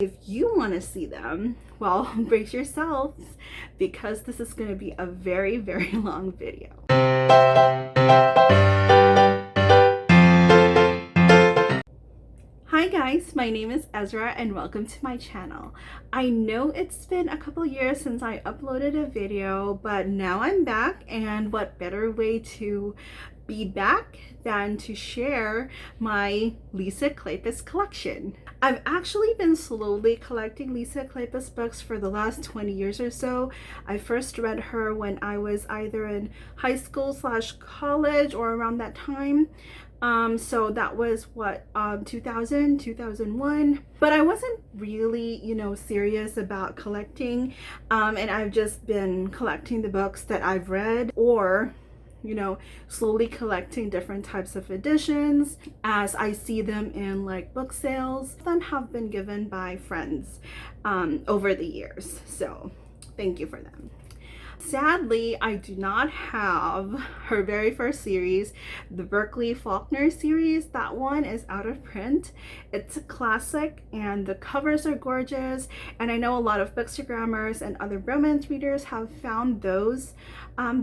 If you want to see them, well, brace yourselves because this is going to be a very, very long video. Hi guys, my name is Ezra and welcome to my channel. I know it's been a couple years since I uploaded a video, but now I'm back, and what better way to be back than to share my Lisa Kleypas collection. I've actually been slowly collecting Lisa Kleypas books for the last 20 years or so. I first read her when I was either in high school / college or around that time. So that was what, 2000, 2001, but I wasn't really, serious about collecting, and I've just been collecting the books that I've read, or slowly collecting different types of editions as I see them in like book sales. Some have been given by friends over the years, so thank you for them. Sadly, I do not have her very first series, the Berkeley Faulkner series. That one is out of print. It's a classic and the covers are gorgeous, and I know a lot of bookstagrammers and other romance readers have found those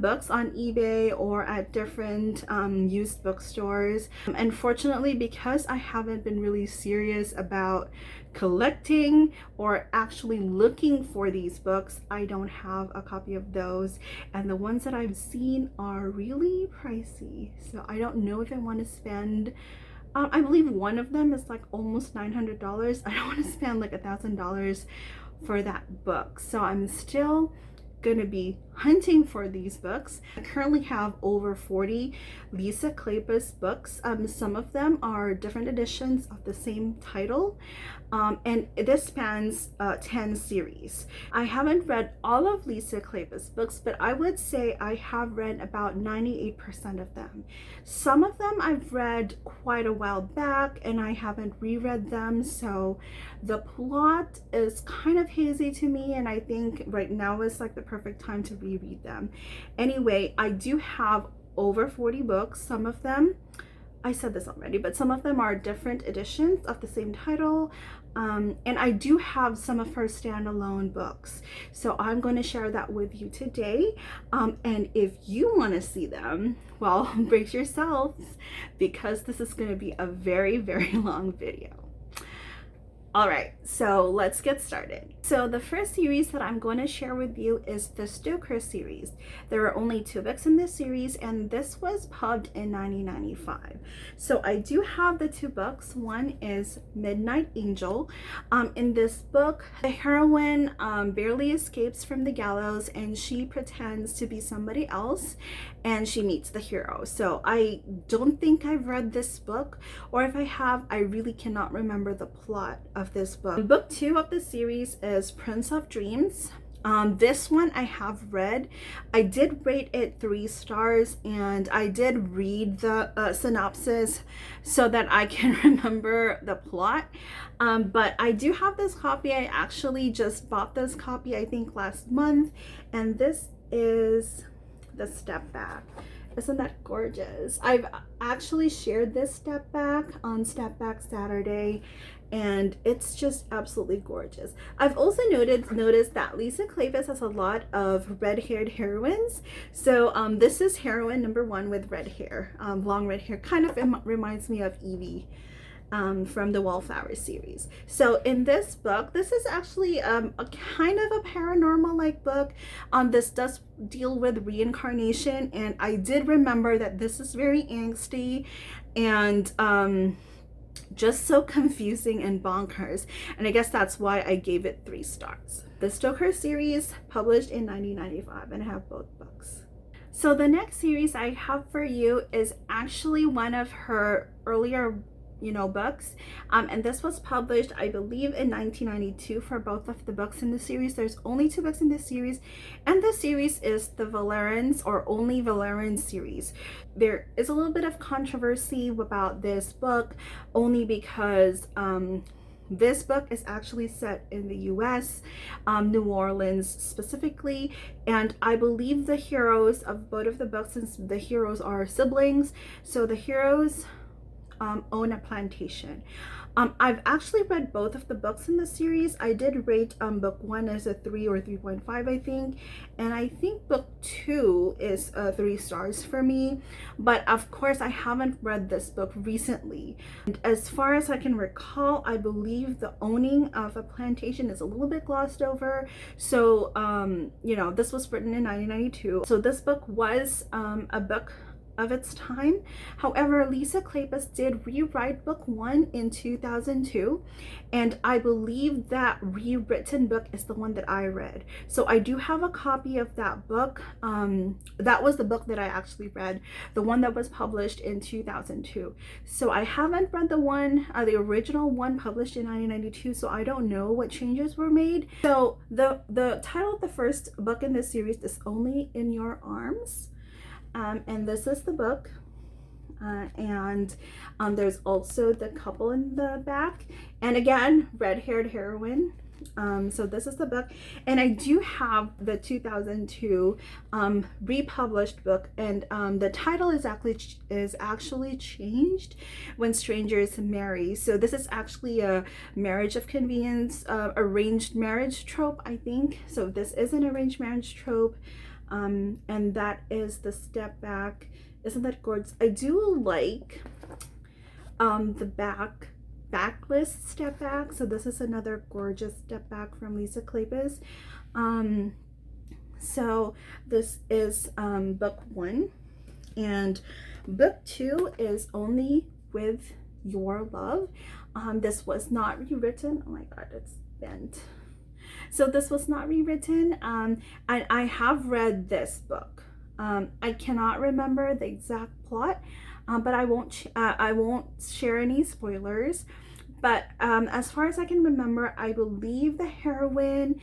books on eBay or at different used bookstores. Unfortunately, because I haven't been really serious about collecting or actually looking for these books, I don't have a copy of those, and the ones that I've seen are really pricey, so I don't know if I want to spend I believe one of them is like almost $900. I don't want to spend like $1,000 for that book, so I'm still going to be hunting for these books. I currently have over 40 Lisa Kleypas books. Some of them are different editions of the same title, and this spans 10 series. I haven't read all of Lisa Kleypas books, but I would say I have read about 98% of them. Some of them I've read quite a while back and I haven't reread them, so the plot is kind of hazy to me, and I think right now is like the perfect time to reread them. Anyway, I do have over 40 books. Some of them, I said this already, but some of them are different editions of the same title, and I do have some of her standalone books, so I'm going to share that with you today, and if you want to see them, well, brace yourselves because this is going to be a very, very long video. All right, so let's get started. So the first series that I'm going to share with you is the Stokehurts series. There are only 2 books in this series, and this was pubbed in 1995. So I do have the 2 books. One is Midnight Angel. In this book, the heroine barely escapes from the gallows, and she pretends to be somebody else, and she meets the hero. So I don't think I've read this book, or if I have, I really cannot remember the plot of this book. Book 2 of the series is Prince of Dreams. This one I have read. I did rate it 3 stars, and I did read the synopsis so that I can remember the plot, but I do have this copy. I actually just bought this copy I think last month, and this is the step back. Isn't that gorgeous? I've actually shared this step back on Step Back Saturday, and it's just absolutely gorgeous. I've also noticed that Lisa Kleypas has a lot of red-haired heroines. So this is heroine number 1 with red hair, long red hair. Kind of reminds me of Evie from the Wallflowers series. So in this book, this is actually a kind of a paranormal like book. This does deal with reincarnation, and I did remember that this is very angsty and just so confusing and bonkers, and I guess that's why I gave it 3 stars. The Stokehurts series, published in 1995, and I have both books. So the next series I have for you is actually one of her earlier books, and this was published I believe in 1992 for both of the books in the series. There's only 2 books in this series, and this series is the Vallerands, or only Vallerands series. There is a little bit of controversy about this book, only because this book is actually set in the US, New Orleans specifically, and I believe the heroes of both of the books, since the heroes are siblings, so the heroes own a plantation. I've actually read both of the books in the series. I did rate book 1 as a 3 or 3.5, I think, and I think book 2 is 3 stars for me. But of course, I haven't read this book recently. And as far as I can recall, I believe the owning of a plantation is a little bit glossed over. So, you know, this was written in 1992. So this book was a book of its time. However, Lisa Kleypas did rewrite book 1 in 2002, and I believe that rewritten book is the one that I read. So I do have a copy of that book. That was the book that I actually read, the one that was published in 2002. So I haven't read the one, the original one published in 1992, so I don't know what changes were made. So the title of the first book in this series is Only in Your Arms. And this is the book, and there's also the couple in the back, and again, red-haired heroine. So this is the book, and I do have the 2002 republished book, and the title is actually changed, When Strangers Marry. So this is actually a marriage of convenience, arranged marriage trope, I think. So this is an arranged marriage trope. And that is the step back. Isn't that gorgeous? I do like the backlist step back. So this is another gorgeous step back from Lisa Kleypas. So this is book 1, and book 2 is Only with Your Love. This was not rewritten. Oh my god, it's bent. So this was not rewritten, and I have read this book. I cannot remember the exact plot, but I won't share any spoilers. But as far as I can remember, I believe the heroine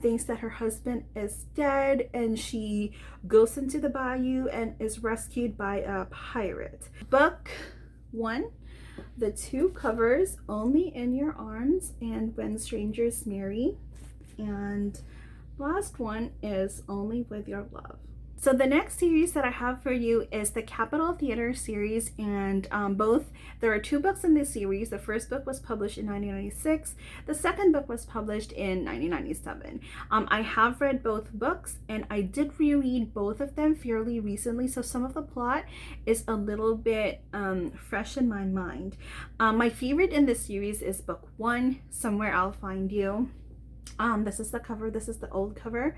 thinks that her husband is dead, and she goes into the bayou and is rescued by a pirate. Book 1, the 2 covers, Only in Your Arms and When Strangers Marry. And last one is Only with Your Love. So the next series that I have for you is the Capitol Theater series, and there are 2 books in this series. The first book was published in 1996. The second book was published in 1997. I have read both books, and I did reread both of them fairly recently, so some of the plot is a little bit fresh in my mind. My favorite in this series is book 1, Somewhere I'll Find You. This is the cover. This is the old cover.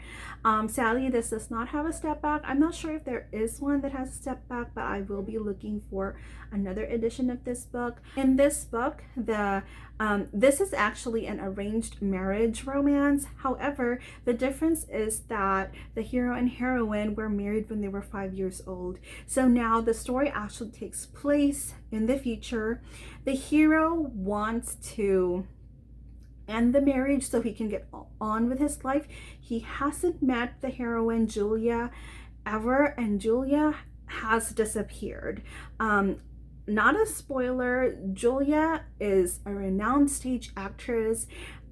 Sadly, this does not have a step back. I'm not sure if there is one that has a step back, but I will be looking for another edition of this book. In this book, this is actually an arranged marriage romance. However, the difference is that the hero and heroine were married when they were 5 years old. So now the story actually takes place in the future. The hero wants to end the marriage so he can get on with his life. He hasn't met the heroine Julia ever, and Julia has disappeared. Not a spoiler, Julia is a renowned stage actress,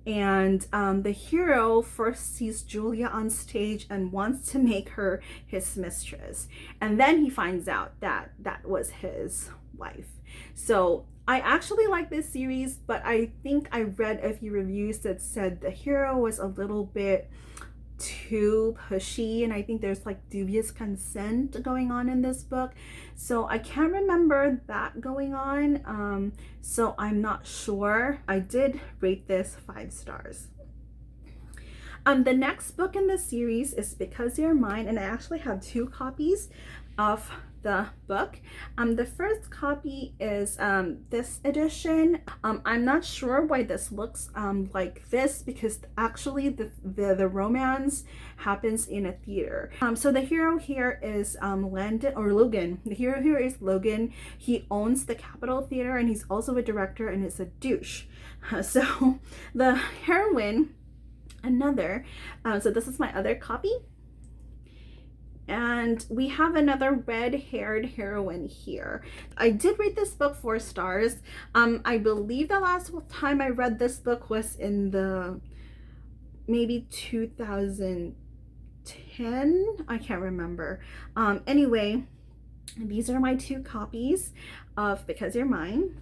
and the hero first sees Julia on stage and wants to make her his mistress, and then he finds out that that was his wife. So I actually like this series, but I think I read a few reviews that said the hero was a little bit too pushy, and I think there's like dubious consent going on in this book. So I can't remember that going on, so I'm not sure. I did rate this 5 stars. The next book in this series is Because You're Mine, and I actually have 2 copies of the book. The first copy is this edition. I'm not sure why this looks like this, because actually the romance happens in a theater. So the hero here is Logan. The hero here is Logan. He owns the Capitol Theater, and he's also a director, and is a douche. So the heroine, so this is my other copy. And we have another red-haired heroine here. I did rate this book 4 stars. I believe the last time I read this book was in the maybe 2010. I can't remember. Anyway, these are my 2 copies of Because You're Mine.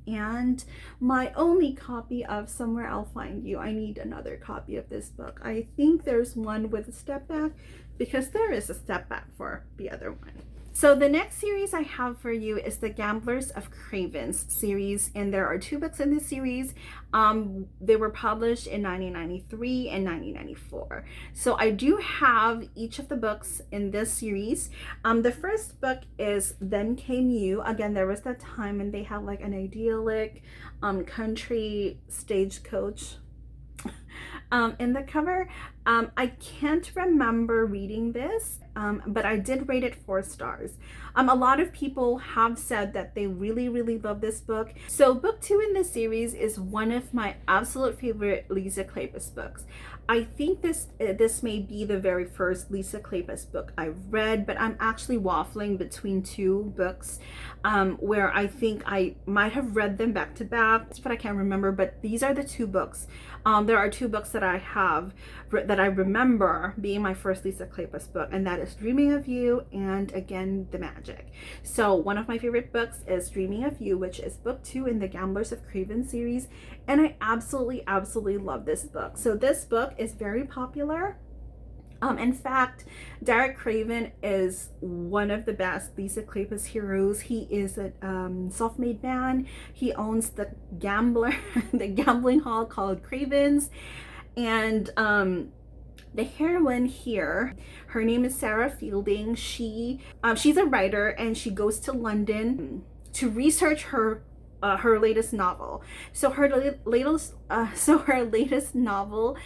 and my only copy of Somewhere I'll Find You. I need another copy of this book. I think there's one with a step back, because there is a step back for the other one. So the next series I have for you is the Gambers of Craven series, and there are 2 books in this series. They were published in 1993 and 1994. So I do have each of the books in this series. The first book is Then Came You. Again, there was that time when they had like an idyllic country stagecoach in the cover. I can't remember reading this, but I did rate it 4 stars. A lot of people have said that they really love this book. So book 2 in this series is one of my absolute favorite Lisa Kleypas books. I think this may be the very first Lisa Kleypas book I've read, but I'm actually waffling between 2 books where I think I might have read them back to back, but I can't remember. But these are the 2 books. There are 2 books that I have that I remember being my first Lisa Kleypas book, and that is Dreaming of You and Again the Magic. So one of my favorite books is Dreaming of You, which is book 2 in the Gambers of Craven series, and I absolutely love this book. So this book is very popular. In fact, Derek Craven is one of the best Lisa Kleypas heroes. He is a self-made man. He owns the gambling hall called Craven's, and the heroine here, her name is Sarah Fielding. She's a writer, and she goes to London to research her latest novel. So her latest novel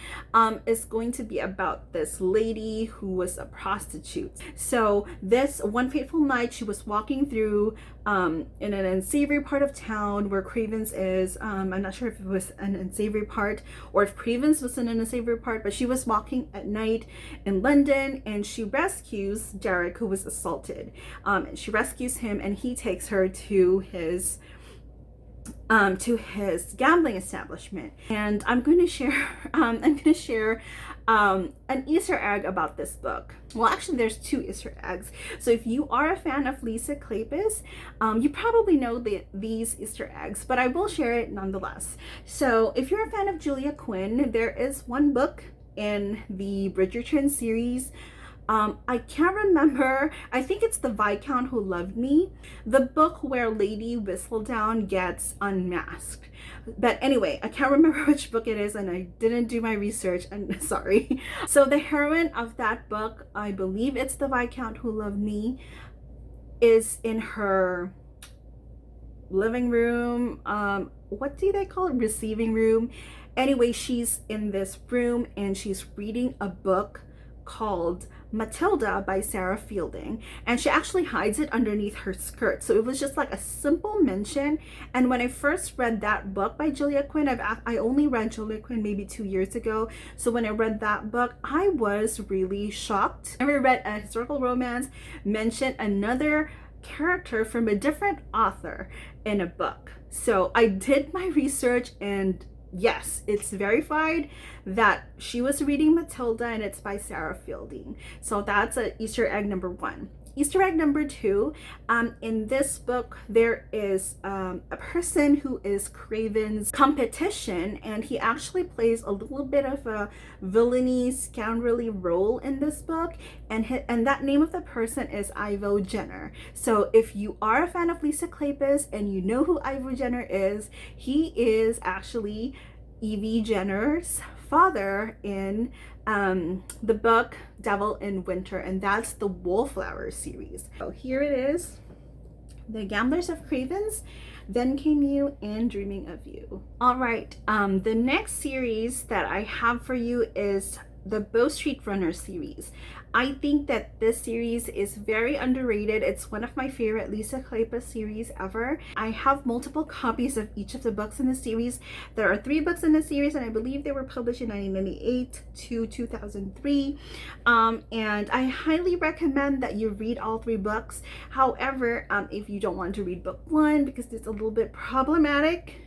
is going to be about this lady who was a prostitute. So this one fateful night, she was walking through in an unsavory part of town where Craven's is. I'm not sure if it was an unsavory part or if Craven's was in an unsavory part, but she was walking at night in London, and she rescues Derek, who was assaulted. And she rescues him, and he takes her to his gambling establishment. And I'm going to share an Easter egg about this book. Well, actually there's 2 Easter eggs. So if you are a fan of Lisa Kleypas, you probably know these Easter eggs, but I will share it nonetheless. So if you're a fan of Julia Quinn, there is one book in the Bridgerton series. I can't remember. I think it's The Viscount Who Loved Me, the book where Lady Whistledown gets unmasked. But anyway, I can't remember which book it is, and I didn't do my research. I'm sorry. So the heroine of that book, I believe it's The Viscount Who Loved Me, is in her living room. What do they call it? Receiving room. Anyway, she's in this room and she's reading a book called Matilda by Sarah Fielding, and she actually hides it underneath her skirt. So it was just like a simple mention. And when I first read that book by Julia Quinn, I only read Julia Quinn maybe 2 years ago. So when I read that book, I was really shocked. I never read a historical romance mention another character from a different author in a book. So I did my research, and yes, it's verified that she was reading Matilda, and it's by Sarah Fielding. So that's a Easter egg number 1. Easter egg number 2, in this book there is a person who is Craven's competition, and he actually plays a little bit of a villainy, scoundrelly role in this book, and that name of the person is Ivo Jenner. So if you are a fan of Lisa Kleypas and you know who Ivo Jenner is, he is actually Evie Jenner's father in the book Devil in Winter, and that's the Wallflowers series. So here it is, the Gambers of Craven's, Then Came You, and Dreaming of You. All right, the next series that I have for you is the Bow Street Runner series. I think that this series is very underrated. It's one of my favorite Lisa Kleypas series ever. I have multiple copies of each of the books in the series. There are 3 books in the series, and I believe they were published in 1998 to 2003. And I highly recommend that you read all 3 books. However, if you don't want to read book 1 because it's a little bit problematic,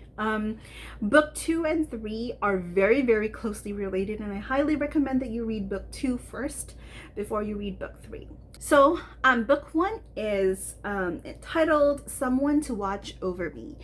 book 2 and 3 are very closely related, and I highly recommend that you read book 2 first before you read book 3. So book one is entitled Someone to Watch Over Me.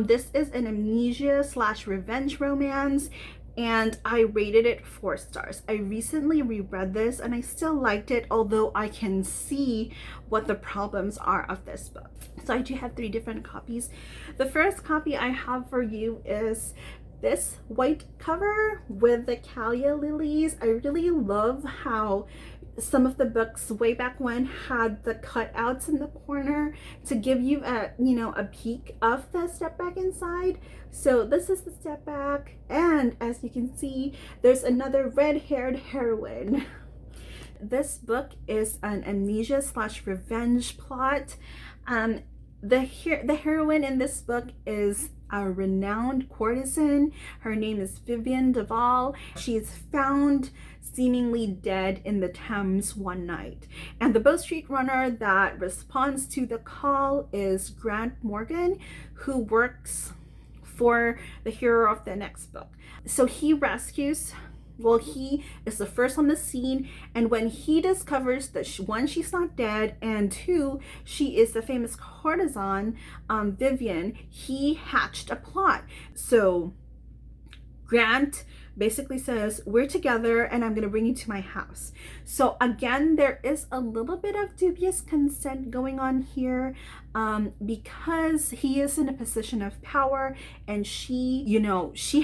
This is an amnesia slash revenge romance, and I rated it 4 stars. I recently reread this and I still liked it, although I can see what the problems are of this book. So I do have 3 different copies. The first copy I have for you is this white cover with the Callia lilies. I really love how some of the books way back when had the cutouts in the corner to give you a peek of the step back inside. So this is the step back, and as you can see, there's another red-haired heroine. This book is an amnesia slash revenge plot. The heroine in this book is a renowned courtesan. Her name is Vivian Duval. She is found seemingly dead in the Thames one night. And the Bow Street runner that responds to the call is Grant Morgan, who works for the hero of the next book. So he rescues, well, he is the first on the scene, and when he discovers that one, she's not dead, and 2, she is the famous courtesan, Vivian, he hatched a plot. So Grant basically says, we're together and I'm going to bring you to my house. So again, there is a little bit of dubious consent going on here, because he is in a position of power, and she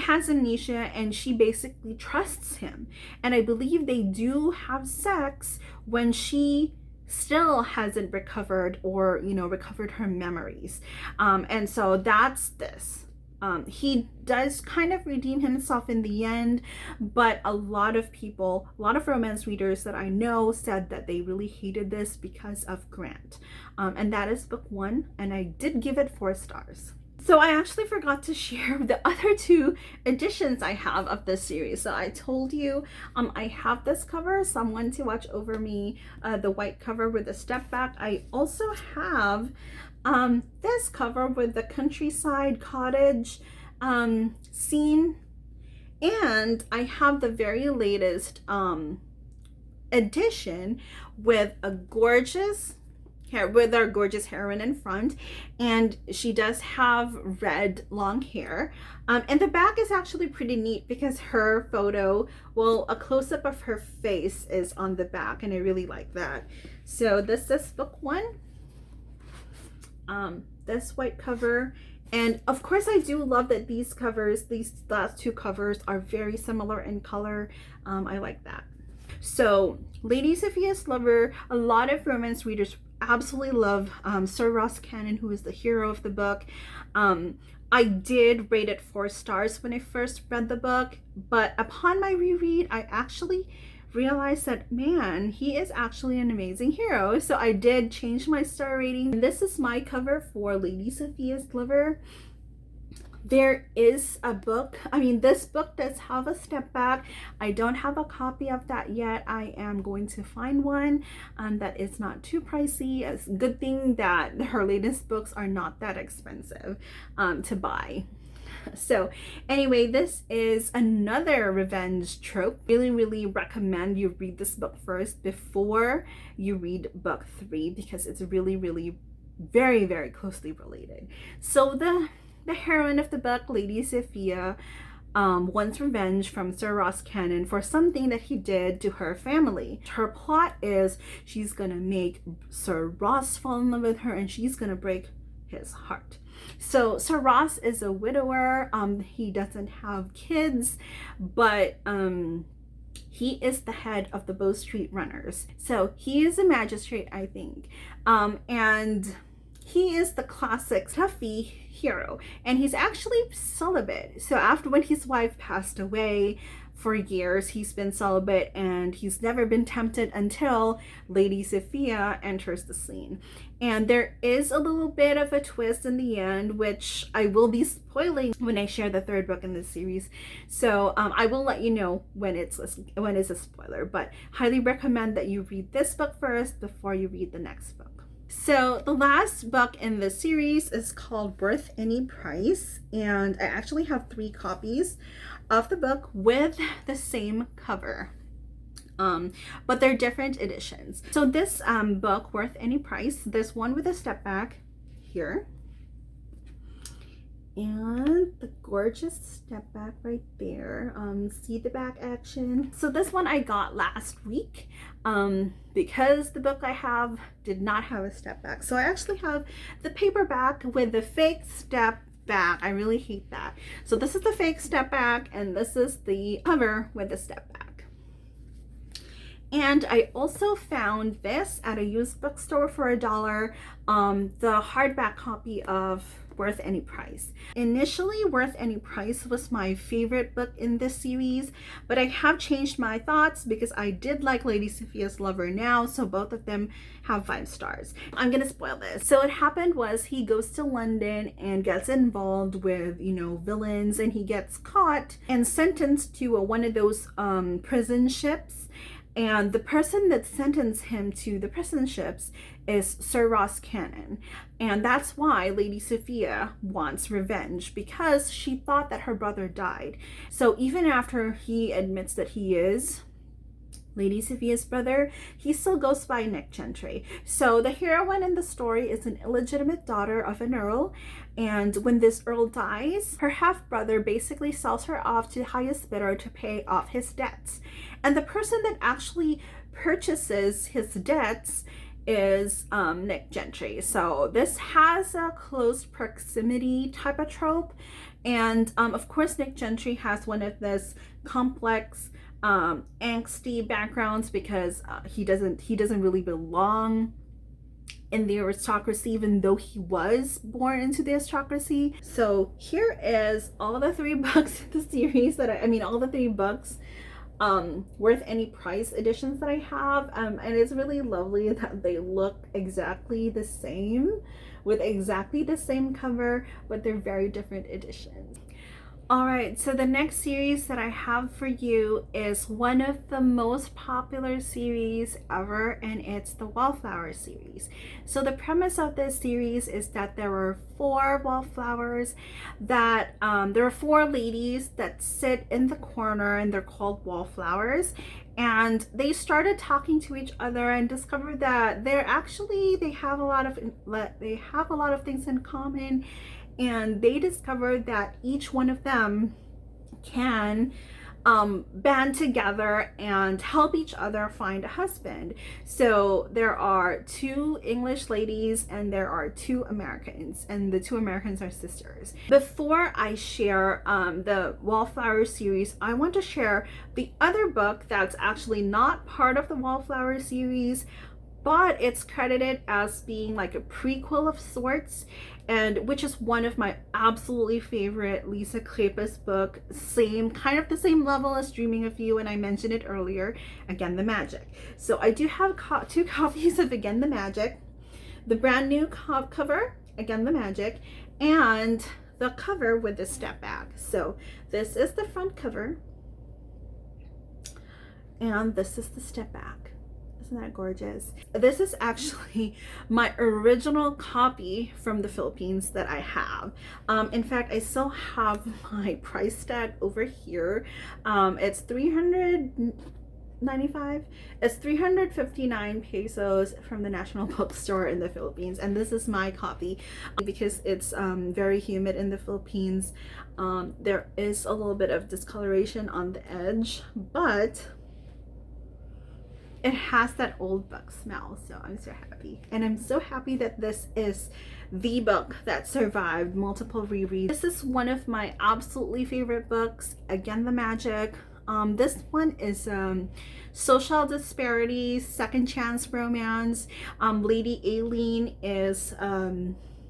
has amnesia and she basically trusts him. And I believe they do have sex when she still hasn't recovered or recovered her memories. And so that's this. He does kind of redeem himself in the end, but a lot of romance readers that I know said that they really hated this because of Grant. And that is book 1, and I did give it 4 stars. So I actually forgot to share the other 2 editions I have of this series. So I told you I have this cover, Someone to Watch Over Me, the white cover with the step back. I also have this cover with the countryside cottage scene, and I have the very latest edition with our gorgeous heroine in front, and she does have red long hair, and the back is actually pretty neat because her photo, well, a close-up of her face is on the back, and I really like that. So this is book 1. This white cover, and of course I do love that these last 2 covers are very similar in color. I like that. So Lady Sophia's Lover, a lot of romance readers absolutely love Sir Ross Cannon, who is the hero of the book. I did rate it 4 stars when I first read the book, but upon my reread, I actually realized that, man, he is actually an amazing hero. So I did change my star rating. And this is my cover for Lady Sophia's Lover. There is a book, this book does have a step back. I don't have a copy of that yet. I am going to find one that is not too pricey. It's a good thing that her latest books are not that expensive to buy. So anyway, this is another revenge trope. Really recommend you read this book first before you read book 3, because it's really very closely related. So the heroine of the book, Lady Sophia, wants revenge from Sir Ross Cannon for something that he did to her family. Her plot is she's gonna make Sir Ross fall in love with her, and she's gonna break his heart. So Sir Ross is a widower. He doesn't have kids, but he is the head of the Bow Street runners. So he is a magistrate, I think, and he is the classic toughy hero, and he's actually celibate. So after when his wife passed away, for years he's been celibate, and he's never been tempted until Lady Sophia enters the scene. And there is a little bit of a twist in the end, which I will be spoiling when I share the 3rd book in this series. So I will let you know when it's a spoiler, but highly recommend that you read this book first before you read the next book. So the last book in the series is called Worth Any Price, and I actually have 3 copies of the book with the same cover. but they're different editions. So this book, Worth Any Price, there's one with a step back here, and the gorgeous step back right there. See the back action. So this one I got last week because the book I have did not have a step back. So I actually have the paperback with the fake step back. I really hate that. So this is the fake step back, and this is the cover with the step back. And I also found this at a used bookstore for $1, the hardback copy of Worth Any Price. Initially, Worth Any Price was my favorite book in this series, but I have changed my thoughts because I did like Lady Sophia's Lover Now, so both of them have 5 stars. I'm gonna spoil this. So what happened was he goes to London and gets involved with, you know, villains, and he gets caught and sentenced to one of those prison ships. And the person that sentenced him to the prison ships is Sir Ross Cannon. And that's why Lady Sophia wants revenge, because she thought that her brother died. So even after he admits that he is Lady Sophia's brother, he still goes by Nick Gentry. So the heroine in the story is an illegitimate daughter of an earl, and when this earl dies, her half-brother basically sells her off to the highest bidder to pay off his debts. And the person that actually purchases his debts is Nick Gentry. So this has a close proximity type of trope, and of course Nick Gentry has one of this complex angsty backgrounds because he doesn't really belong in the aristocracy, even though he was born into the aristocracy. So here is all the 3 books in the series that I mean all the 3 books Worth Any Price editions that I have, and it's really lovely that they look exactly the same with exactly the same cover, but they're very different editions. Alright, so the next series that I have for you is one of the most popular series ever, and it's the Wallflowers series. So the premise of this series is that there were 4 wallflowers that, there are 4 ladies that sit in the corner, and they're called Wallflowers. And they started talking to each other and discovered that they have a lot of things in common. And they discovered that each one of them can band together and help each other find a husband. So there are 2 English ladies and there are 2 Americans, and the 2 Americans are sisters. Before I share the Wallflower series, I want to share the other book that's actually not part of the Wallflower series, but it's credited as being like a prequel of sorts, and which is one of my absolutely favorite Lisa Kleypas book, kind of the same level as Dreaming of You, and I mentioned it earlier, Again the Magic. So I do have 2 copies of Again the Magic, the brand new cover, Again the Magic, and the cover with the step back. So this is the front cover, and this is the step back. Isn't that gorgeous? This is actually my original copy from the Philippines that I have. In fact, I still have my price tag over here. It's 395. It's 359 pesos from the National Bookstore in the Philippines, and this is my copy because it's very humid in the Philippines. There is a little bit of discoloration on the edge, but it has that old book smell, so I'm so happy. And I'm so happy that this is the book that survived multiple rereads. This is one of my absolutely favorite books, Again the Magic. This one is social disparities, second chance romance. Lady Aileen is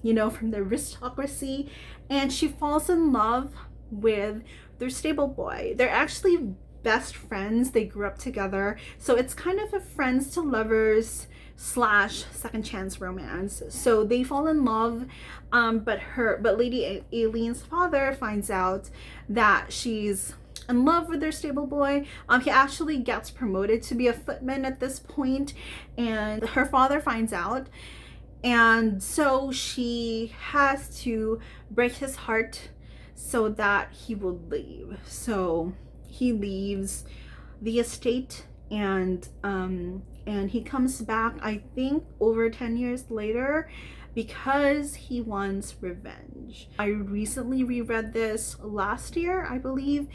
you know, from the aristocracy, and she falls in love with their stable boy. They're actually best friends. They grew up together, so it's kind of a friends to lovers / second chance romance. So they fall in love, but Lady Aileen's father finds out that she's in love with their stable boy. He actually gets promoted to be a footman at this point, and her father finds out, and so she has to break his heart so that he will leave. So he leaves the estate and he comes back, I think over 10 years later, because he wants revenge. I recently reread this last year, I believe,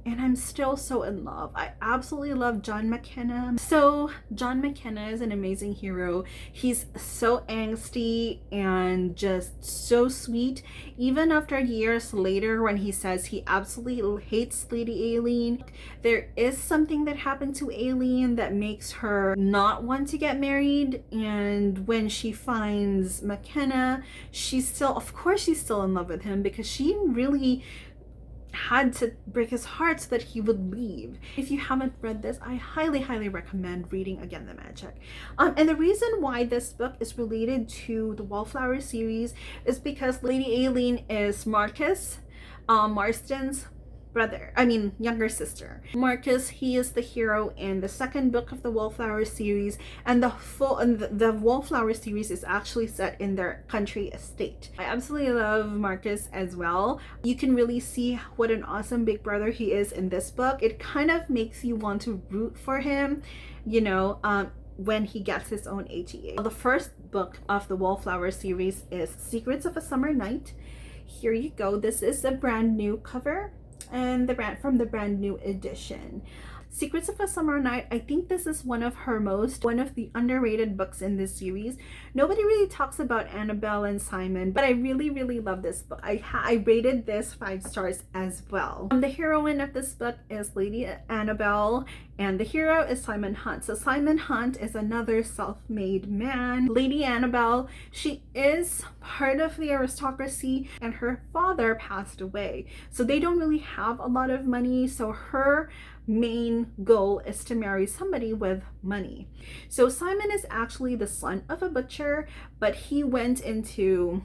and I'm still so in love. I absolutely love John McKenna. So John McKenna is an amazing hero. He's so angsty and just so sweet. Even after years later, when he says he absolutely hates Lady Aileen, there is something that happened to Aileen that makes her not want to get married. And when she finds McKenna, she's still, of course she's still in love with him, because she really had to break his heart so that he would leave. If you haven't read this, I highly recommend reading Again the Magic. And the reason why this book is related to the Wallflowers series is because Lady Aileen is Marcus Marston's younger sister. Marcus, he is the hero in the second book of the Wallflowers series, and the Wallflowers series is actually set in their country estate. I absolutely love Marcus as well. You can really see what an awesome big brother he is in this book. It kind of makes you want to root for him, you know, when he gets his own HEA. The first book of the Wallflowers series is Secrets of a Summer Night. Here you go. This is a brand new cover and from the brand new edition. Secrets of a Summer Night, I think this is one of the underrated books in this series. Nobody really talks about Annabelle and Simon, but I really love this book. I rated this 5 stars as well. The heroine of this book is Lady Annabelle, and the hero is Simon Hunt. So Simon Hunt is another self-made man. Lady Annabelle, she is part of the aristocracy, and her father passed away, so they don't really have a lot of money. So her main goal is to marry somebody with money. So Simon is actually the son of a butcher, but he went into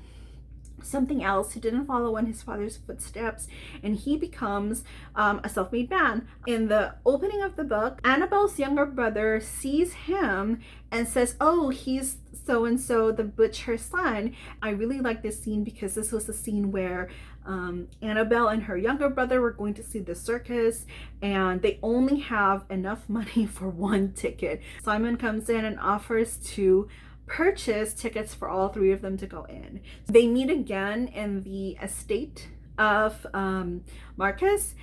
something else. He didn't follow in his father's footsteps, and he becomes a self-made man. In the opening of the book, Annabelle's younger brother sees him and says, oh, he's so and so, the butcher's son. I really like this scene because this was a scene where Annabelle and her younger brother were going to see the circus, and they only have enough money for one ticket. Simon comes in and offers to purchase tickets for all 3 of them to go in. They meet again in the estate of Marcus,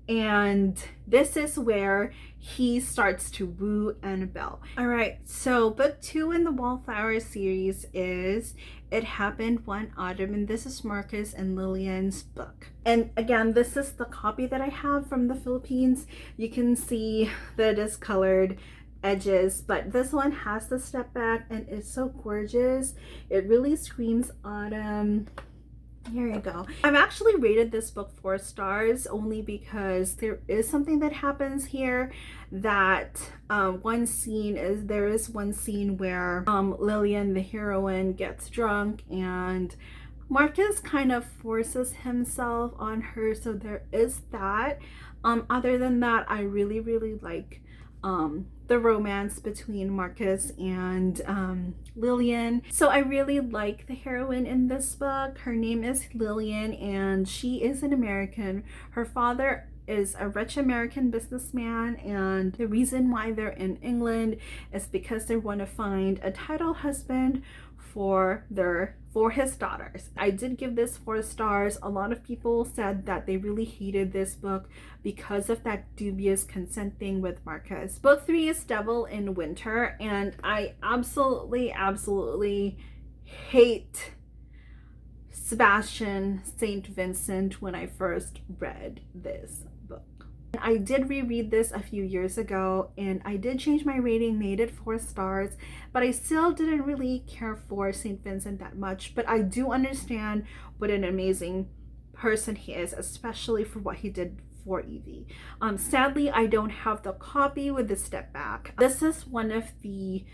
and this is where he starts to woo Annabelle. All right, so book 2 in the Wallflowers series is It Happened One Autumn, and this is Marcus and Lillian's book. And again, this is the copy that I have from the Philippines. You can see that it is colored edges, but this one has the step back, and it's so gorgeous. It really screams autumn. Here you go. I've actually rated this book 4 stars only because there is something that happens here that there is one scene where Lillian, the heroine, gets drunk and Marcus kind of forces himself on her, so there is that. Other than that, I really like the romance between Marcus and Lillian. So I really like the heroine in this book. Her name is Lillian, and she is an American. Her father is a rich American businessman, and the reason why they're in England is because they want to find a title husband for his daughters. I did give this 4 stars. A lot of people said that they really hated this book because of that dubious consent thing with Marcus. Book 3 is Devil in Winter, and I absolutely hate Sebastian St. Vincent when I first read this book. I did reread this a few years ago, and I did change my rating, made it 4 stars, but I still didn't really care for St. Vincent that much. But I do understand what an amazing person he is, especially for what he did for Evie. Sadly, I don't have the copy with the step back. This is one of the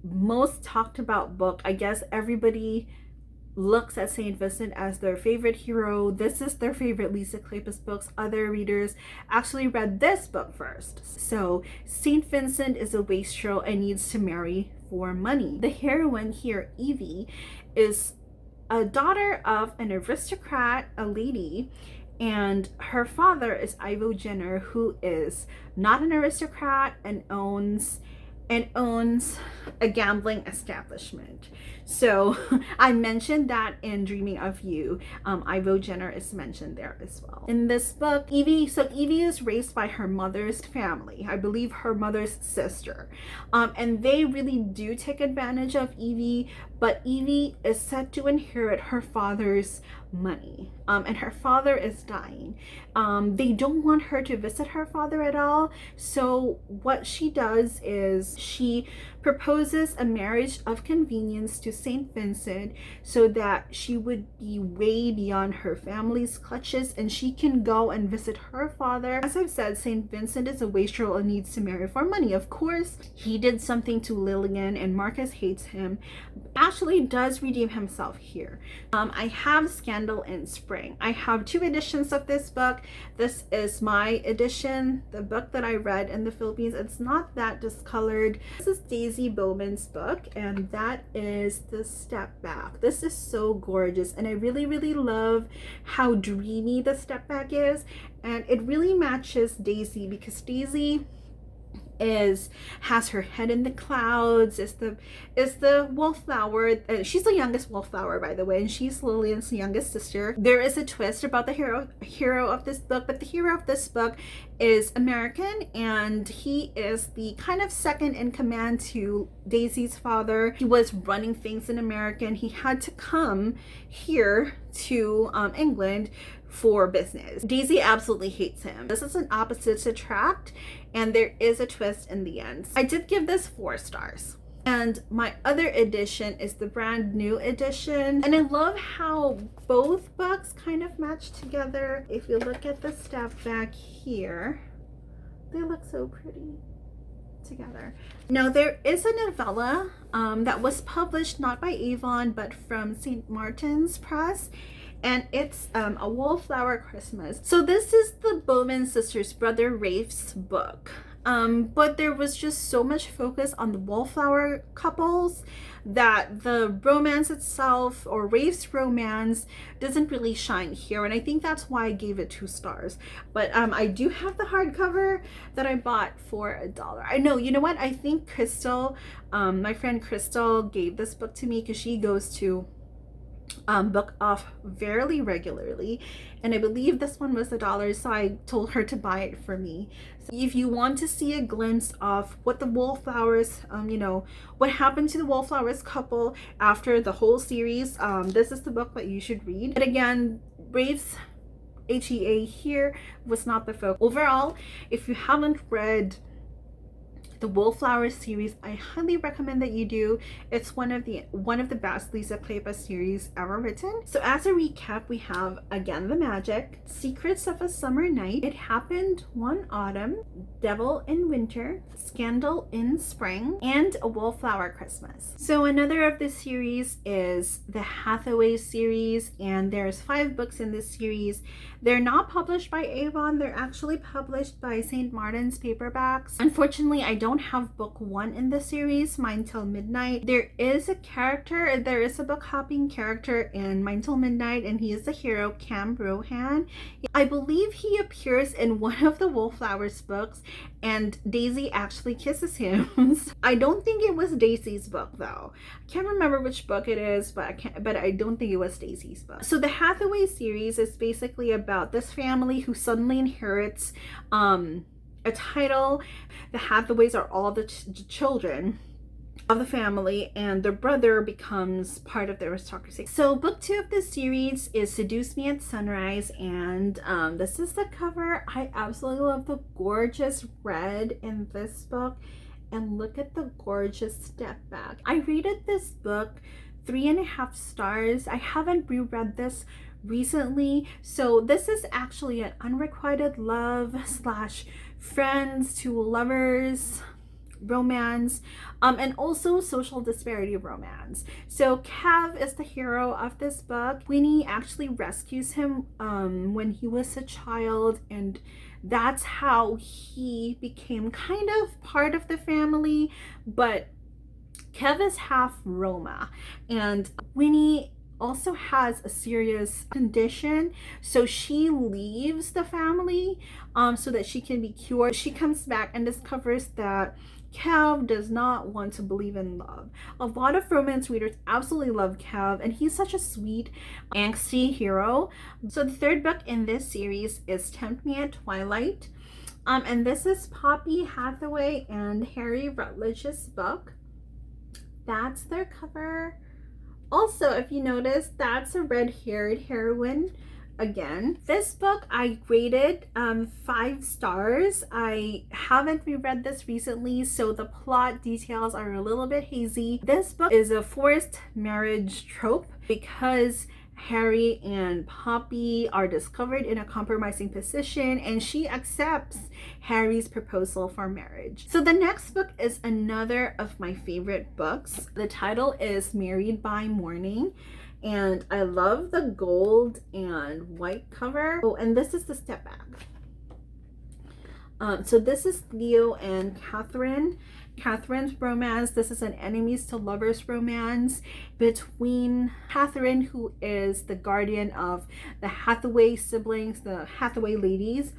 most talked about book. I guess everybody looks at St. Vincent as their favorite hero. This is their favorite Lisa Kleypas books. Other readers actually read this book first. So St. Vincent is a wastrel and needs to marry for money. The heroine here, Evie, is a daughter of an aristocrat, a lady, and her father is Ivo Jenner, who is not an aristocrat and owns a gambling establishment. So I mentioned that in Dreaming of You. Ivo Jenner is mentioned there as well. In this book, Evie is raised by her mother's family, I believe her mother's sister. And they really do take advantage of Evie, but Evie is set to inherit her father's money. And her father is dying. They don't want her to visit her father at all. So what she does is she proposes a marriage of convenience to St. Vincent so that she would be way beyond her family's clutches and she can go and visit her father. As I've said, St. Vincent is a wastrel and needs to marry for money. Of course, he did something to Lillian and Marcus hates him. Ashley does redeem himself here. I have Scandal in Spring. I have 2 editions of this book. This is my edition, the book that I read in the Philippines. It's not that discolored. This is Daisy Bowman's book, and that is The Step Back. This is so gorgeous, and I really love how dreamy the step back is, and it really matches Daisy because Daisy has her head in the clouds, is the wallflower. She's the youngest wallflower, by the way, and she's Lillian's youngest sister. There is a twist about the hero of this book, but the hero of this book is American, and he is the kind of second in command to Daisy's father. He was running things in America, and he had to come here to England for business. Daisy absolutely hates him. This is an opposites attract, and there is a twist in the end. I did give this 4 stars. And my other edition is the brand new edition. And I love how both books kind of match together. If you look at the step back here, they look so pretty together. Now there is a novella that was published not by Avon but from St. Martin's Press, and it's a Wallflower Christmas. So this is the Bowman sisters' brother Rafe's book. But there was just so much focus on the Wallflower couples that the romance itself, or Rafe's romance, doesn't really shine here, and I think that's why I gave it 2 stars. But I do have the hardcover that I bought for $1. I know, you know what? I think Crystal, my friend Crystal, gave this book to me because she goes to book off very regularly, and I believe this one was $1, so I told her to buy it for me. So if you want to see a glimpse of what the Wallflowers, you know, what happened to the Wallflowers couple after the whole series, this is the book that you should read. But again, Rafe's HEA here was not the focus. Overall, if you haven't read the Wallflowers series, I highly recommend that you do. It's one of the best Lisa Kleypas series ever written. So as a recap, we have Again the Magic, Secrets of a Summer Night, It Happened One Autumn, Devil in Winter, Scandal in Spring, and A Wallflower Christmas. So another of the series is the Hathaways series, and there's 5 books in this series. They're not published by Avon, they're actually published by St. Martin's Paperbacks. Unfortunately, I don't have book 1 in the series, Mine Till Midnight. There is a book hopping character in Mine Till Midnight, and he is the hero, Cam Rohan. I believe he appears in one of the Wallflowers books, and Daisy actually kisses him. I don't think it was Daisy's book though. I can't remember which book it is, but I don't think it was Daisy's book. So the Hathaway series is basically about this family who suddenly inherits a title. The Hathaways are all the children of the family, and their brother becomes part of the aristocracy. So book 2 of this series is Seduce Me at Sunrise, and this is the cover. I absolutely love the gorgeous red in this book, and look at the gorgeous step back. I rated this book 3.5 stars. I haven't reread this recently, so this is actually an unrequited love / friends to lovers romance, and also social disparity romance. So Kev is the hero of this book. Winnie actually rescues him when he was a child, and that's how he became kind of part of the family. But Kev is half Roma, and Winnie also has a serious condition, so she leaves the family so that she can be cured. She comes back and discovers that Kev does not want to believe in love. A lot of romance readers absolutely love Kev, and he's such a sweet, angsty hero. So the third book in this series is Tempt Me at Twilight. And this is Poppy Hathaway and Harry Rutledge's book. That's their cover. Also, if you notice, that's a red-haired heroine again. This book I rated 5 stars. I haven't reread this recently, so the plot details are a little bit hazy. This book is a forced marriage trope because Harry and Poppy are discovered in a compromising position, and she accepts Harry's proposal for marriage. So the next book is another of my favorite books. The title is Married by Morning, and I love the gold and white cover. Oh, and this is the step back. So this is Leo and Catherine's romance. This is an enemies to lovers romance between Catherine, who is the guardian of the Hathaway siblings, the Hathaway ladies,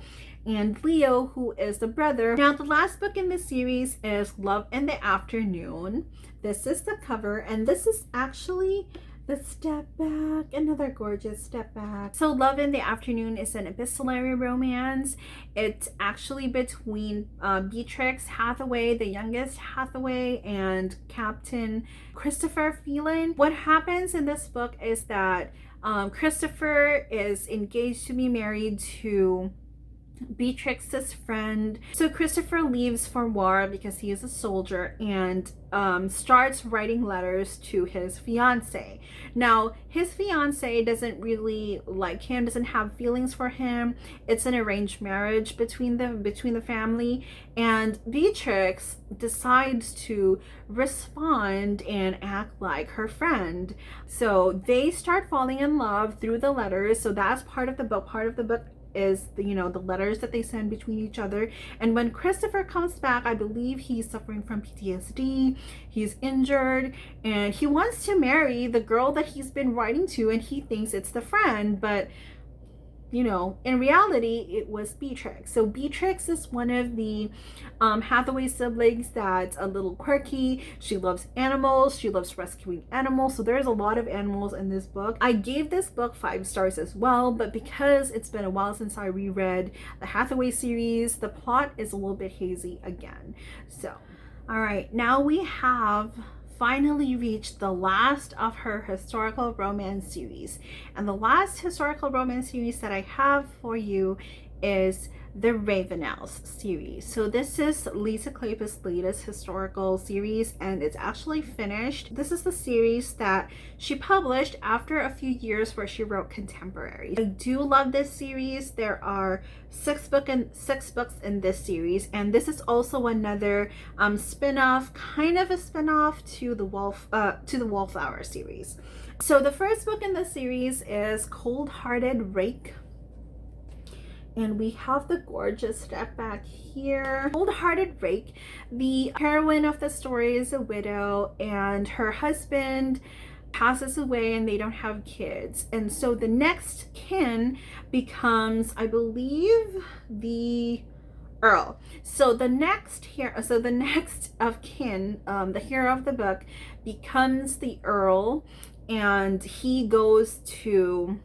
and Leo, who is the brother. Now, the last book in this series is Love in the Afternoon. This is the cover, and this is actually the step back, another gorgeous step back. So Love in the Afternoon is an epistolary romance. It's actually between Beatrix Hathaway, the youngest Hathaway, and Captain Christopher Phelan. What happens in this book is that Christopher is engaged to be married to Beatrix's friend. So Christopher leaves for war because he is a soldier, and starts writing letters to his fiance. Now, his fiance doesn't really like him, doesn't have feelings for him. It's an arranged marriage between the family, and Beatrix decides to respond and act like her friend. So they start falling in love through the letters. So that's part of the book. Part of the book is the letters that they send between each other. And when Christopher comes back, I believe he's suffering from PTSD, he's injured, and he wants to marry the girl that he's been writing to, and he thinks it's the friend, but in reality it was Beatrix. So Beatrix is one of the Hathaway siblings that's a little quirky. She loves animals, she loves rescuing animals, so there's a lot of animals in this book. I gave this book 5 stars as well, but because it's been a while since I reread the Hathaway series, the plot is a little bit hazy again. So all right, now we have finally reached the last of her historical romance series, and the last historical romance series that I have for you is the Ravenels series. So this is Lisa Kleypas' latest historical series, and it's actually finished. This is the series that she published after a few years where she wrote contemporary. I do love this series. There are 6 books in this series, and this is also another spin-off, kind of a spin-off to the Wallflowers series. So the first book in the series is Cold-Hearted Rake, and we have the gorgeous step back here. Cold-Hearted Rake, the heroine of the story is a widow, and her husband passes away and they don't have kids, and so the next kin becomes, I believe, the Earl. So the next of kin, the hero of the book, becomes the Earl, and he goes to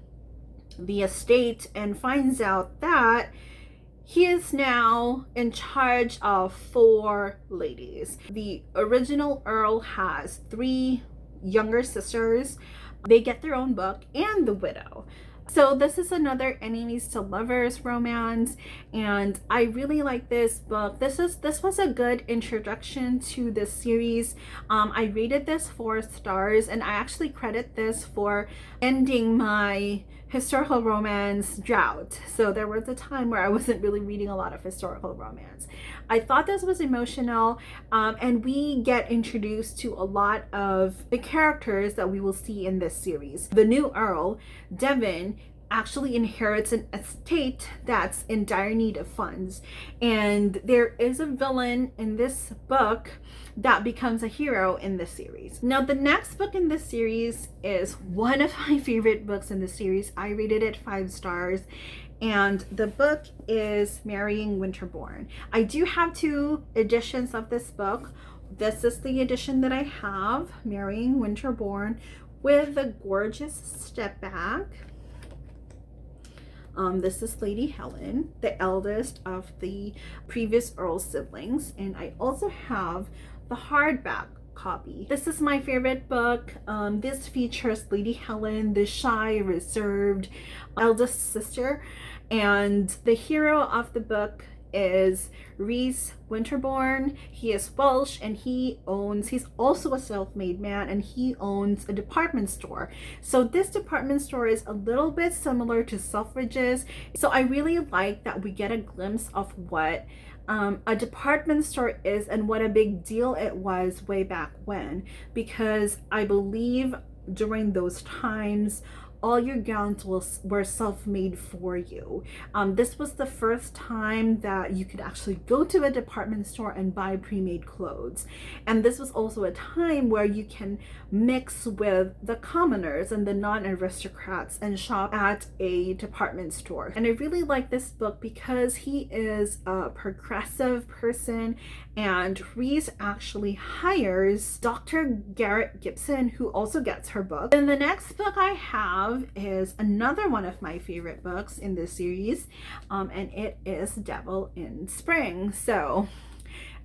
the estate and finds out that he is now in charge of 4 ladies. The original Earl has 3 younger sisters. They get their own book, and the widow. So this is another enemies to lovers romance, and I really like this book. This was a good introduction to this series. I rated this 4 stars, and I actually credit this for ending my historical romance drought. So there was a time where I wasn't really reading a lot of historical romance. I thought this was emotional, and we get introduced to a lot of the characters that we will see in this series. The new Earl, Devon, actually inherits an estate that's in dire need of funds. And there is a villain in this book that becomes a hero in this series. Now, the next book in this series is one of my favorite books in the series. I rated it 5 stars. And the book is Marrying Winterborn. I do have 2 editions of this book. This is the edition that I have, Marrying Winterborn, with a gorgeous step back. This is Lady Helen, the eldest of the previous Earl's siblings. And I also have the hardback copy. This is my favorite book. This features Lady Helen, the shy, reserved eldest sister. And the hero of the book is Rhys Winterborn. He is Welsh and he's also a self-made man, and he owns a department store. So this department store is a little bit similar to Selfridges. So I really like that we get a glimpse of what a department store is and what a big deal it was way back when, because I believe during those times all your gowns were self-made for you. This was the first time that you could actually go to a department store and buy pre-made clothes. And this was also a time where you can mix with the commoners and the non-aristocrats and shop at a department store. And I really like this book because he is a progressive person, and Rhys actually hires Dr. Garrett Gibson, who also gets her book. And the next book I have is another one of my favorite books in this series, and it is Devil in Spring. So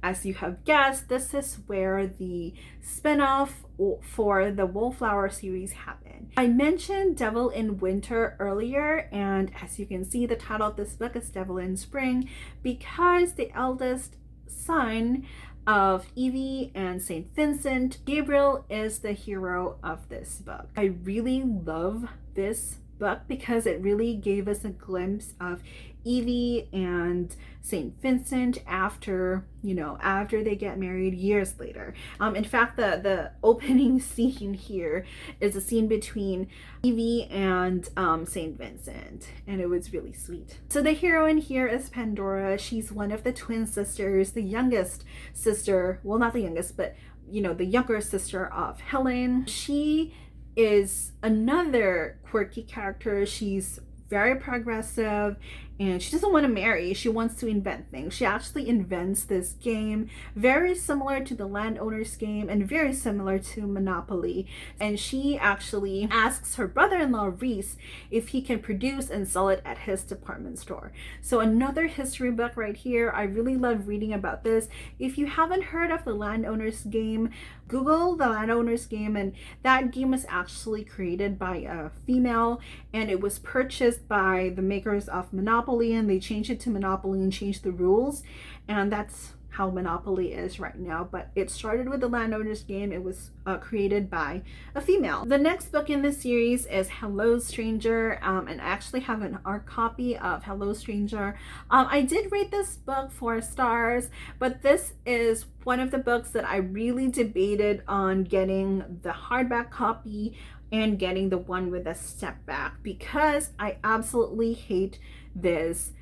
as you have guessed, this is where the spin-off for the Wallflower series happened. I mentioned Devil in Winter earlier, and as you can see, the title of this book is Devil in Spring because the eldest son of Evie and St. Vincent, Gabriel, is the hero of this book. I really love this book because it really gave us a glimpse of Evie and St. Vincent after they get married years later. In fact, the opening scene here is a scene between Evie and St. Vincent, and it was really sweet. So the heroine here is Pandora. She's one of the twin sisters, the youngest sister, well, not the youngest, but the younger sister of Helen. She is another quirky character. She's very progressive, and she doesn't want to marry. She wants to invent things. She actually invents this game very similar to the Landowners game and very similar to Monopoly. And she actually asks her brother-in-law Rhys if he can produce and sell it at his department store. So another history book right here. I really love reading about this. If you haven't heard of the Landowners game, Google the Landowners game, and that game was actually created by a female, and it was purchased by the makers of Monopoly, and they changed it to Monopoly and changed the rules, and that's how Monopoly is right now. But it started with the Landowners game. It was created by a female. The next book in this series is Hello Stranger, and I actually have an art copy of Hello Stranger. I did rate this book 4 stars, but this is one of the books that I really debated on getting the hardback copy and getting the one with a step back, because I absolutely hate this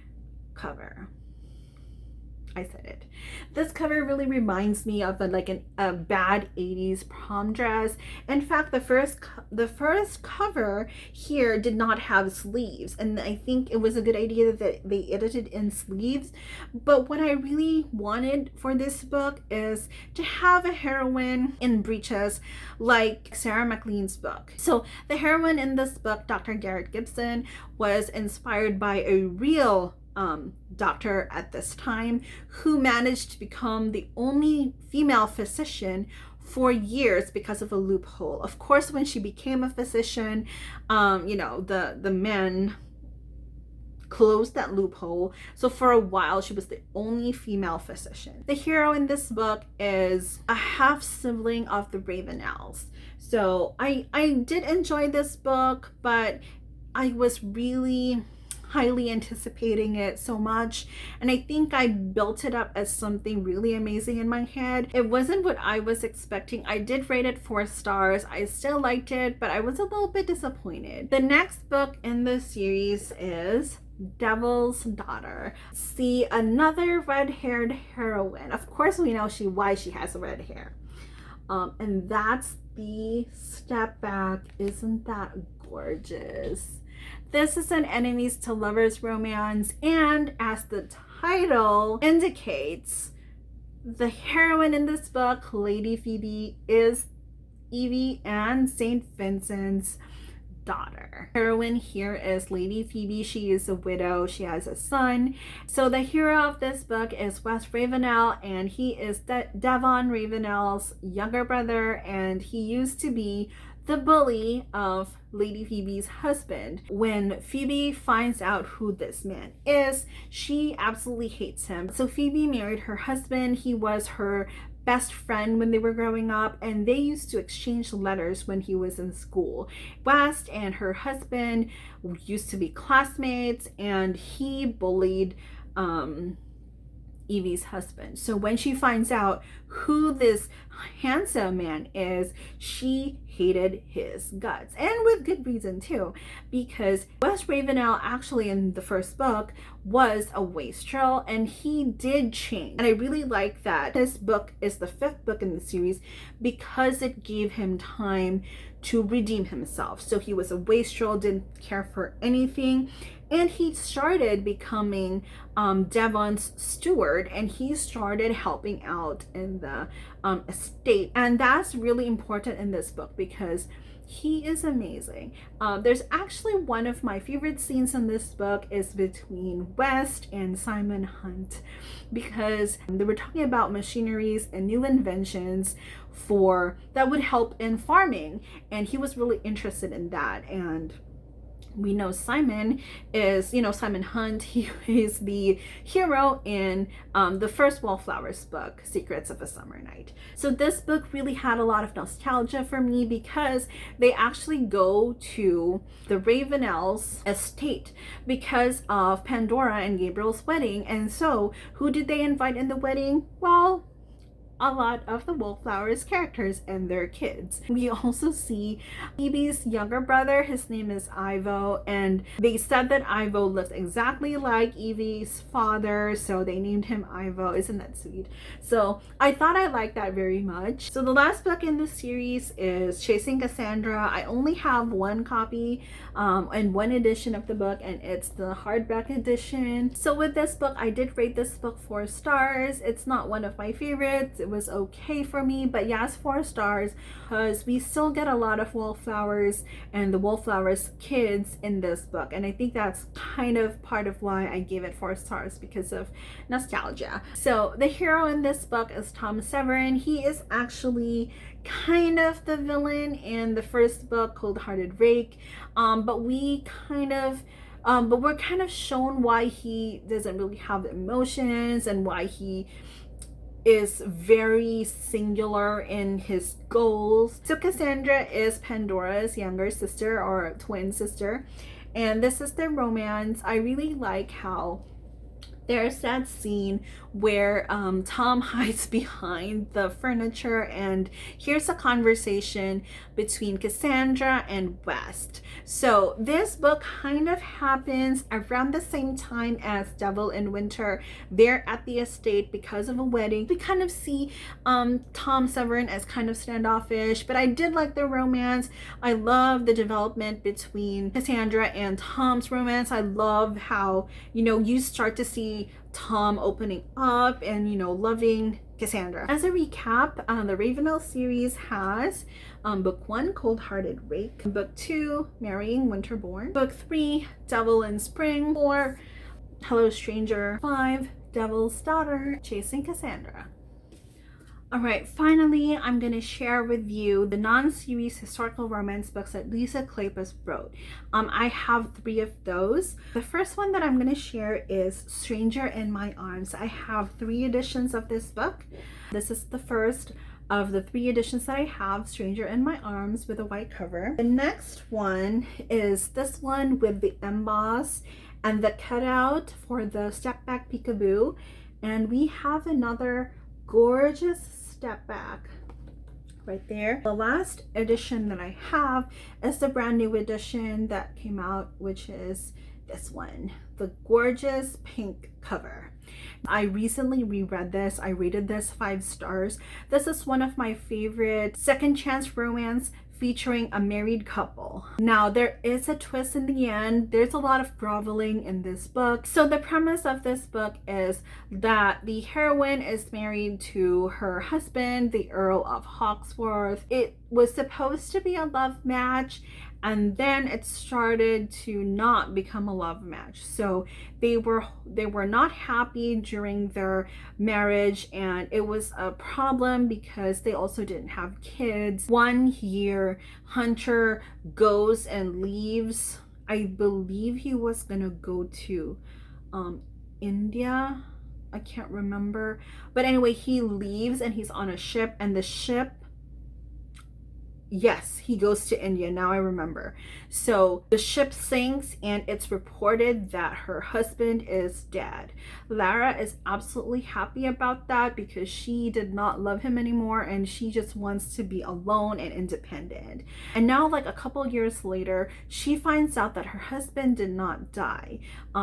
cover. I said it. This cover really reminds me of a bad 80s prom dress. In fact, the first cover here did not have sleeves, and I think it was a good idea that they edited in sleeves. But what I really wanted for this book is to have a heroine in breeches like Sarah MacLean's book. So the heroine in this book, Dr. Garrett Gibson, was inspired by a real doctor at this time who managed to become the only female physician for years because of a loophole. Of course, when she became a physician, the men closed that loophole. So for a while, she was the only female physician. The hero in this book is a half sibling of the Ravenels. So I did enjoy this book, but I was really highly anticipating it so much, and I think I built it up as something really amazing in my head. It wasn't what I was expecting. I did rate it 4 stars. I still liked it, but I was a little bit disappointed. The next book in the series is Devil's Daughter. See, another red-haired heroine. Of course we know why she has red hair. And that's the Step Back. Isn't that gorgeous? This is an enemies to lovers romance, and as the title indicates, the heroine in this book, Lady Phoebe, is Evie and St. Vincent's daughter. Heroine here is Lady Phoebe. She is a widow. She has a son. So the hero of this book is West Ravenel, and he is Devon Ravenel's younger brother, and he used to be the bully of Lady Phoebe's husband. When Phoebe finds out who this man is, she absolutely hates him. So Phoebe married her husband. He was her best friend when they were growing up, and they used to exchange letters when he was in school. West and her husband used to be classmates, and he bullied Evie's husband. So when she finds out who this handsome man is, she hated his guts, and with good reason too, because West Ravenel actually in the first book was a wastrel, and he did change. And I really like that this book is the 5th book in the series because it gave him time to redeem himself. So he was a wastrel, didn't care for anything, and he started becoming Devon's steward, and he started helping out in the estate. And that's really important in this book because he is amazing. There's actually one of my favorite scenes in this book is between West and Simon Hunt, because they were talking about machineries and new inventions that would help in farming, and he was really interested in that. And we know Simon is, Simon Hunt, he is the hero in the first Wallflowers book, Secrets of a Summer Night. So this book really had a lot of nostalgia for me because they actually go to the Ravenels estate because of Pandora and Gabriel's wedding. And so who did they invite in the wedding? Well, a lot of the Wallflowers characters and their kids. We also see Phoebe's younger brother. His name is Ivo, and they said that Ivo looks exactly like Evie's father, so they named him Ivo. Isn't that sweet? So I thought I liked that very much. So the last book in this series is Chasing Cassandra. I only have one copy and one edition of the book, and it's the hardback edition. So with this book, I did rate this book 4 stars. It's not one of my favorites. It was okay for me, but yes, 4 stars because we still get a lot of Wallflowers and the Wallflowers kids in this book, and I think that's kind of part of why I gave it 4 stars, because of nostalgia. So the hero in this book is Tom Severin. He is actually kind of the villain in the first book, Cold Hearted Rake, but we're kind of shown why he doesn't really have emotions and why he is very singular in his goals. So Cassandra is Pandora's younger sister or twin sister, and this is their romance. I really like how there's that scene where Tom hides behind the furniture, and here's a conversation between Cassandra and West. So this book kind of happens around the same time as Devil in Winter. They're at the estate because of a wedding. We kind of see Tom Severin as kind of standoffish, but I did like the romance. I love the development between Cassandra and Tom's romance. I love how, you start to see Tom opening up and loving Cassandra. As a recap, the Ravenel series has book 1, Cold Hearted Rake, book 2, Marrying Winterborn, book 3, Devil in Spring, 4, Hello Stranger, 5, Devil's Daughter, Chasing Cassandra. Alright, finally, I'm going to share with you the non-series historical romance books that Lisa Kleypas wrote. I have 3 of those. The first one that I'm going to share is Stranger in My Arms. I have 3 editions of this book. This is the first of the 3 editions that I have, Stranger in My Arms, with a white cover. The next one is this one with the emboss and the cutout for the step back peekaboo. And we have another gorgeous step back right there. The last edition that I have is the brand new edition that came out, which is this one, the gorgeous pink cover. I recently reread this. I rated this 5 stars. This is one of my favorite second chance romance featuring a married couple. Now, there is a twist in the end. There's a lot of groveling in this book. So the premise of this book is that the heroine is married to her husband, the Earl of Hawksworth. It was supposed to be a love match, and then it started to not become a love match. So they were not happy during their marriage, and it was a problem because they also didn't have kids. One year, Hunter goes and leaves. I believe he was gonna go to India. I can't remember, but anyway, he leaves and he's on a ship, and the ship, yes, he goes to India. Now I remember. So the ship sinks, and it's reported that her husband is dead. Lara is absolutely happy about that because she did not love him anymore, and she just wants to be alone and independent. And now, like a couple years later, she finds out that her husband did not die.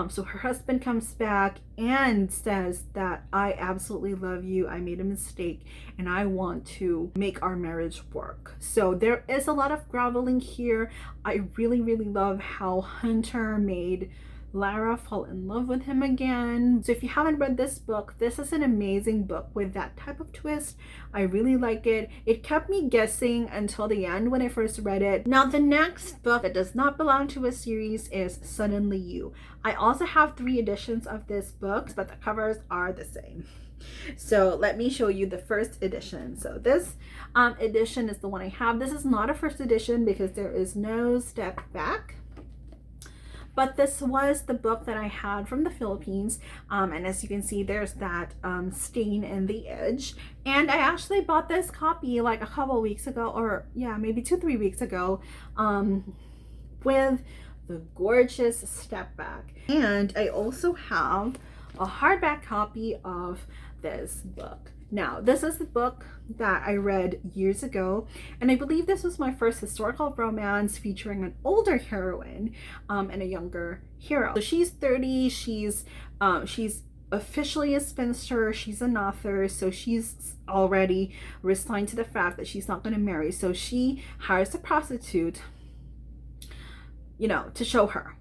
So her husband comes back and says that I absolutely love you. I made a mistake, and I want to make our marriage work. So there is a lot of groveling here. I really love how Hunter made Lara fall in love with him again. So if you haven't read this book, this is an amazing book with that type of twist. I really like it. It kept me guessing until the end when I first read it. Now, the next book that does not belong to a series is Suddenly You. I also have 3 editions of this book, but the covers are the same. So let me show you the first edition. So this edition is the one I have. This is not a first edition because there is no step back, but this was the book that I had from the Philippines, and as you can see, there's that stain in the edge. And I actually bought this copy like a couple weeks ago, or yeah, maybe 2-3 weeks ago, with the gorgeous step back. And I also have a hardback copy of this book. Now, this is the book that I read years ago, and I believe this was my first historical romance featuring an older heroine and a younger hero. So she's 30, she's officially a spinster, she's an author, so she's already resigned to the fact that she's not going to marry. So she hires a prostitute, you know, to show her,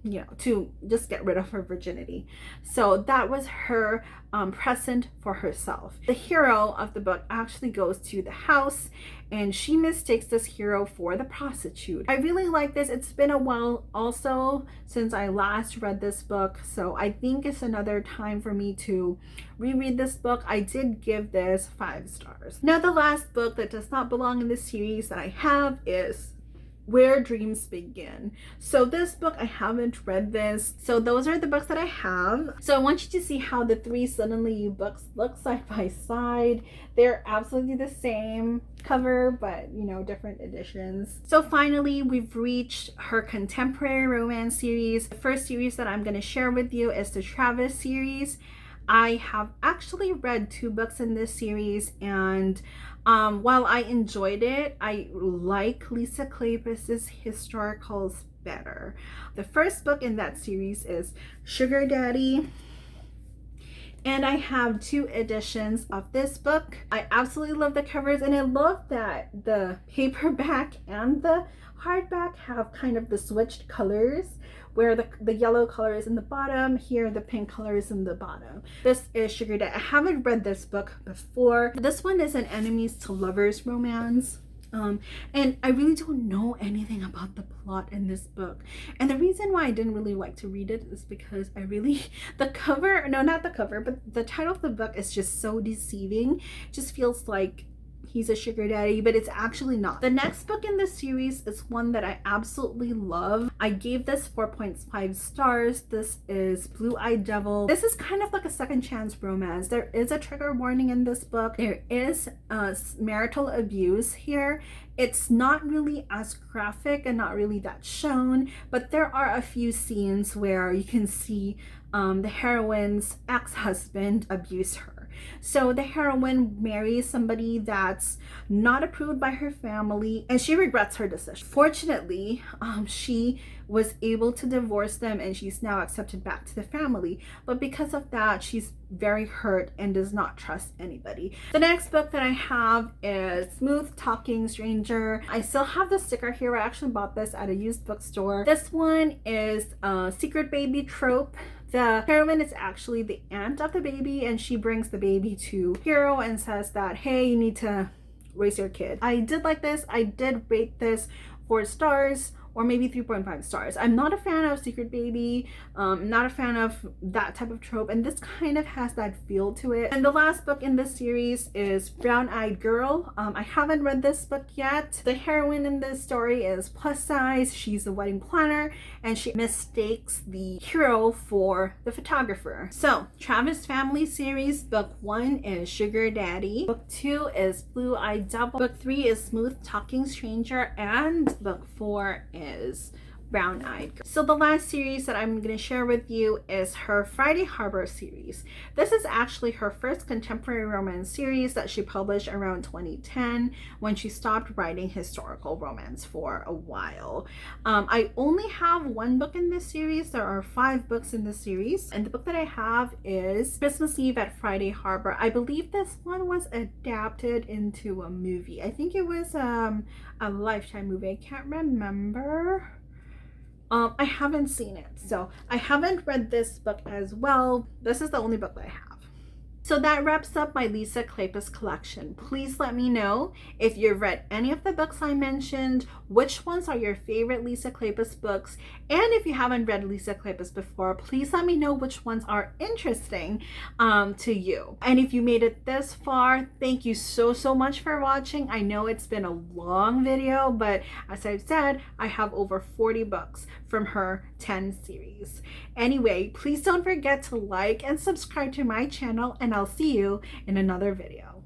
you know, to just get rid of her virginity. So that was her present for herself. The hero of the book actually goes to the house, and she mistakes this hero for the prostitute. I really like this. It's been a while also since I last read this book, so I think it's another time for me to reread this book. I did give this 5 stars. Now, the last book that does not belong in this series that I have is Where Dreams Begin. So this book, I haven't read this. So those are the books that I have. So I want you to see how the 3 Suddenly You books look side by side. They're absolutely the same cover, but you know, different editions. So finally, we've reached her contemporary romance series. The first series that I'm going to share with you is the Travis series. I have actually read 2 books in this series, and while I enjoyed it, I like Lisa Kleypas' historicals better. The first book in that series is Sugar Daddy, and I have 2 editions of this book. I absolutely love the covers, and I love that the paperback and the hardback have kind of the switched colors, where the yellow color is in the bottom, here the pink color is in the bottom. This is Sugar Daddy. I haven't read this book before. This one is an enemies to lovers romance. And I really don't know anything about the plot in this book. And the reason why I didn't really like to read it is because the cover, no, not the cover, but the title of the book is just so deceiving. It just feels like he's a sugar daddy, but it's actually not. The next book in this series is one that I absolutely love. I gave this 4.5 stars. This is Blue-Eyed Devil. This is kind of like a second chance romance. There is a trigger warning in this book. There is marital abuse here. It's not really as graphic and not really that shown, but there are a few scenes where you can see the heroine's ex-husband abuse her. So the heroine marries somebody that's not approved by her family, and she regrets her decision. Fortunately, she was able to divorce them, and she's now accepted back to the family. But because of that, she's very hurt and does not trust anybody. The next book that I have is Smooth Talking Stranger. I still have the sticker here. I actually bought this at a used bookstore. This one is a secret baby trope. The heroine is actually the aunt of the baby, and she brings the baby to Hero and says that, hey, you need to raise your kid. I did like this. I did rate this 4 stars, or maybe 3.5 stars. I'm not a fan of secret baby, not a fan of that type of trope, and this kind of has that feel to it. And the last book in this series is Brown-Eyed Girl. I haven't read this book yet. The heroine in this story is plus size. She's a wedding planner, and she mistakes the hero for the photographer. So Travis Family series, book 1 is Sugar Daddy, book 2 is Blue-Eyed Devil, book 3 is Smooth Talking Stranger, and book 4 is Brown-Eyed Girl. So the last series that I'm going to share with you is her Friday Harbor series. This is actually her first contemporary romance series that she published around 2010 when she stopped writing historical romance for a while. I only have 1 book in this series. There are 5 books in this series, and the book that I have is Christmas Eve at Friday Harbor. I believe this one was adapted into a movie. I think it was a Lifetime movie. I can't remember. I haven't seen it, so I haven't read this book as well. This is the only book that I have. So that wraps up my Lisa Kleypas collection. Please let me know if you've read any of the books I mentioned, which ones are your favorite Lisa Kleypas books, and if you haven't read Lisa Kleypas before, please let me know which ones are interesting to you. And if you made it this far, thank you so much for watching. I know it's been a long video, but as I've said, I have over 40 books from her 10 series. Anyway, please don't forget to like and subscribe to my channel, and I'll see you in another video.